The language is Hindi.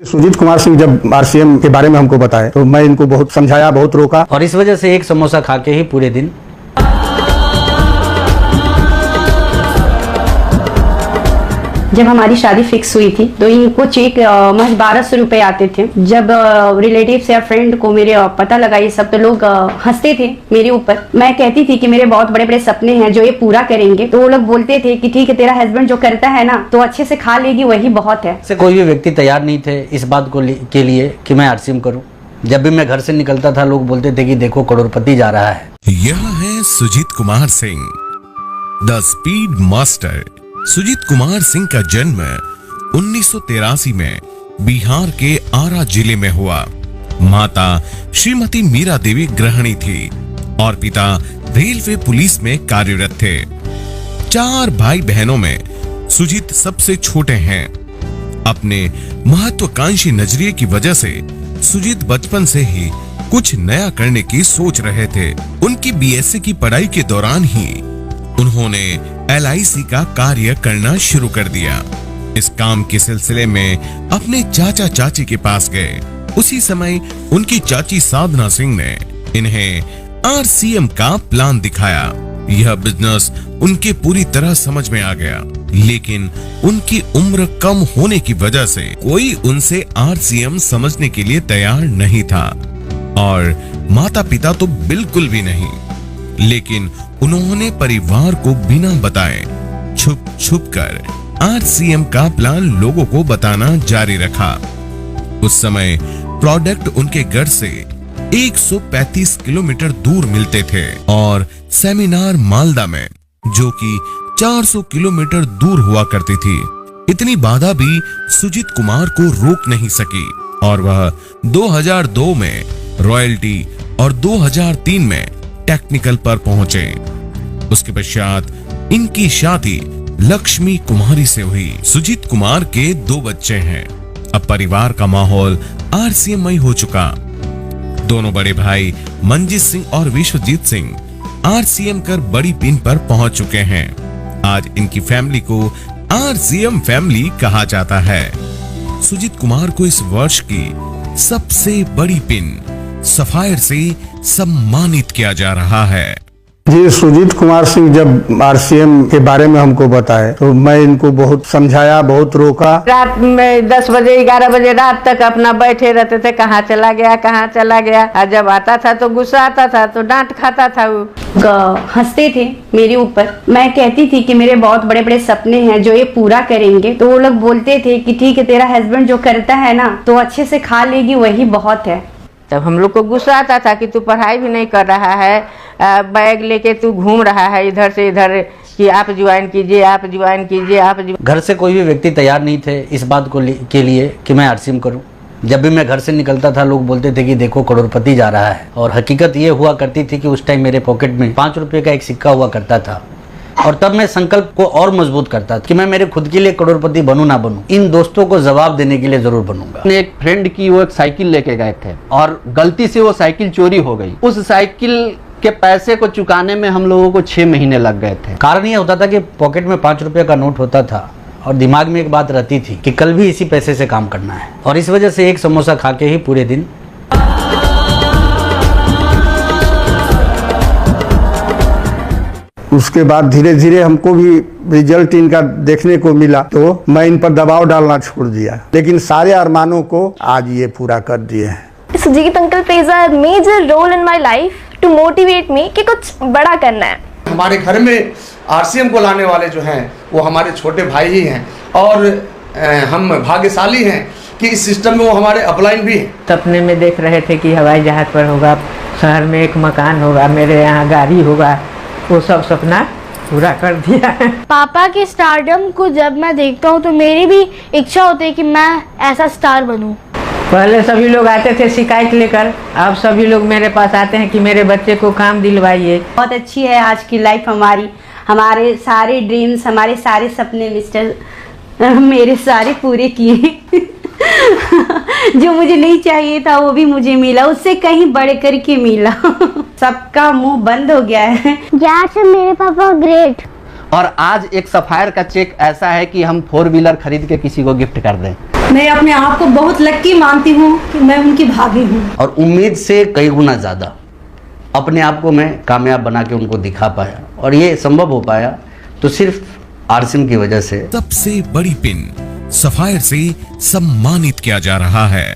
सुजीत कुमार सिंह जब आरसीएम के बारे में हमको बताए तो मैं इनको बहुत समझाया, बहुत रोका और इस वजह से एक समोसा खा के ही पूरे दिन जब हमारी शादी फिक्स हुई थी तो इनको चेक महज 1200 रुपए आते थे। जब रिलेटिव्स या फ्रेंड को मेरे पता लगा ये सब तो लोग हंसते थे मेरे ऊपर। मैं कहती थी कि मेरे बहुत बड़े बड़े सपने हैं जो ये पूरा करेंगे, तो वो लोग बोलते थे कि ठीक है, तेरा हस्बैंड जो करता है ना तो अच्छे से खा लेगी, वही बहुत है। से कोई भी व्यक्ति तैयार नहीं थे इस बात को के लिए कि मैं आरसीएम करूं। जब भी मैं घर से निकलता था लोग बोलते थे कि देखो करोड़पति जा रहा है। यह है Sujit Kumar Singh, the speed master. Sujit Kumar Singh का जन्म 1983 में बिहार के आरा जिले में हुआ। माता श्रीमती मीरा देवी गृहिणी थी और पिता रेलवे पुलिस में कार्यरत थे। 4 भाई बहनों में सुजीत सबसे छोटे हैं। अपने महत्वाकांक्षी नजरिए की वजह से सुजीत बचपन से ही कुछ नया करने की सोच रहे थे। उनकी बीएससी की पढ़ाई के दौरान ही उन्होंने LIC का कार्य करना शुरू कर दिया। इस काम के सिलसिले में अपने चाचा चाची के पास गए। उसी समय उनकी चाची साधना सिंह ने इन्हें RCM का प्लान दिखाया। यह बिजनेस उनके पूरी तरह समझ में आ गया, लेकिन उनकी उम्र कम होने की वजह से कोई उनसे RCM समझने के लिए तैयार नहीं था और माता पिता तो बिल्कुल भी नहीं। लेकिन उन्होंने परिवार को बिना बताए छुप छुप कर RCM का प्लान लोगों को बताना जारी रखा। उस समय प्रोडक्ट उनके घर से 135 किलोमीटर दूर मिलते थे और सेमिनार मालदा में, जो कि 400 किलोमीटर दूर हुआ करती थी। इतनी बाधा भी सुजीत कुमार को रोक नहीं सकी और वह 2002 में रॉयल्टी और 2003 में टेक्निकल पर पहुंचे। उसके पश्चात इनकी शादी लक्ष्मी कुमारी से हुई। सुजीत कुमार के 2 बच्चे हैं। अब परिवार का माहौल RCM हो चुका। दोनों बड़े भाई मंजीत सिंह और विश्वजीत सिंह RCM कर बड़ी पिन पर पहुंच चुके हैं। आज इनकी फैमिली को RCM फैमिली कहा जाता है। सुजीत कुमार को इस वर्ष की सबसे बड़ी पिन सफायर से सम्मानित किया जा रहा है। जी, सुजीत कुमार सिंह जब RCM के बारे में हमको बताए तो मैं इनको बहुत समझाया, बहुत रोका। रात में 10 बजे 11 बजे रात तक अपना बैठे रहते थे, कहाँ चला गया कहाँ चला गया। और जब आता था तो गुस्सा आता था तो डांट खाता था। वो हंसते थे मेरे ऊपर। मैं कहती थी कि मेरे बहुत बड़े बड़े सपने हैं जो ये पूरा करेंगे, तो वो लोग बोलते थे कि ठीक है, तेरा हस्बैंड जो करता है ना तो अच्छे से खा लेगी, वही बहुत है। तब हम लोग को गुस्सा आता था कि तू पढ़ाई भी नहीं कर रहा है, बैग लेके तू घूम रहा है इधर से इधर कि आप ज्वाइन कीजिए, आप ज्वाइन कीजिए, आप घर से कोई भी व्यक्ति तैयार नहीं थे इस बात को के लिए कि मैं RCM करूं। जब भी मैं घर से निकलता था लोग बोलते थे कि देखो करोड़पति जा रहा है। और हकीकत ये हुआ करती थी कि उस टाइम मेरे पॉकेट में 5 रुपए का एक सिक्का हुआ करता था और तब मैं संकल्प को और मजबूत करता था कि मैं मेरे खुद के लिए करोड़पति बनूं ना बनूं, इन दोस्तों को जवाब देने के लिए जरूर बनूंगा। एक फ्रेंड की वो एक साइकिल लेके गए थे और गलती से वो साइकिल चोरी हो गई। उस साइकिल के पैसे को चुकाने में हम लोगों को 6 महीने लग गए थे। कारण ये होता था कि पॉकेट में 5 रुपए का नोट होता था और दिमाग में एक बात रहती थी कि कल भी इसी पैसे से काम करना है, और इस वजह से एक समोसा खा के ही पूरे दिन उसके बाद धीरे धीरे हमको भी रिजल्ट इनका देखने को मिला तो मैं इन पर दबाव डालना छोड़ दिया, लेकिन सारे अरमानों को आज ये पूरा कर दिए हैं। Sujit uncle plays a major role in my life to motivate me कि कुछ बड़ा करना है। हमारे घर में RCM को लाने वाले जो हैं वो हमारे छोटे भाई ही हैं और हम भाग्यशाली हैं कि इस सिस्टम में वो हमारे अपलाइन भी हैं। सपने में देख रहे थे कि हवाई जहाज पर होगा, शहर में एक मकान होगा, मेरे यहाँ गाड़ी होगा, वो सब सपना पूरा कर दिया है। पापा के स्टारडम को जब मैं देखता हूँ तो मेरी भी इच्छा होती है कि मैं ऐसा स्टार बनूं। पहले सभी लोग आते थे शिकायत लेकर, अब सभी लोग मेरे पास आते हैं कि मेरे बच्चे को काम दिलवाइए। बहुत अच्छी है आज की लाइफ हमारी। हमारे सारे ड्रीम्स, हमारे सारे सपने मिस्टर मेरे सारे पूरे किए। जो मुझे नहीं चाहिए था वो भी मुझे मिला, उससे कहीं बढ़ करके मिला। सबका मुंह बंद हो गया है। मेरे पापा ग्रेट। और आज एक सफायर का चेक ऐसा है कि हम 4 व्हीलर खरीद के किसी को गिफ्ट कर दें। मैं अपने आप को बहुत लक्की मानती हूँ कि मैं उनकी भाभी हूँ और उम्मीद से कई गुना ज़्यादा अपने आप को मैं कामयाब बना के उनको दिखा पाया, और ये संभव हो पाया तो सिर्फ आरसीएम की वजह से। सबसे बड़ी पिन सफायर से सम्मानित किया जा रहा है।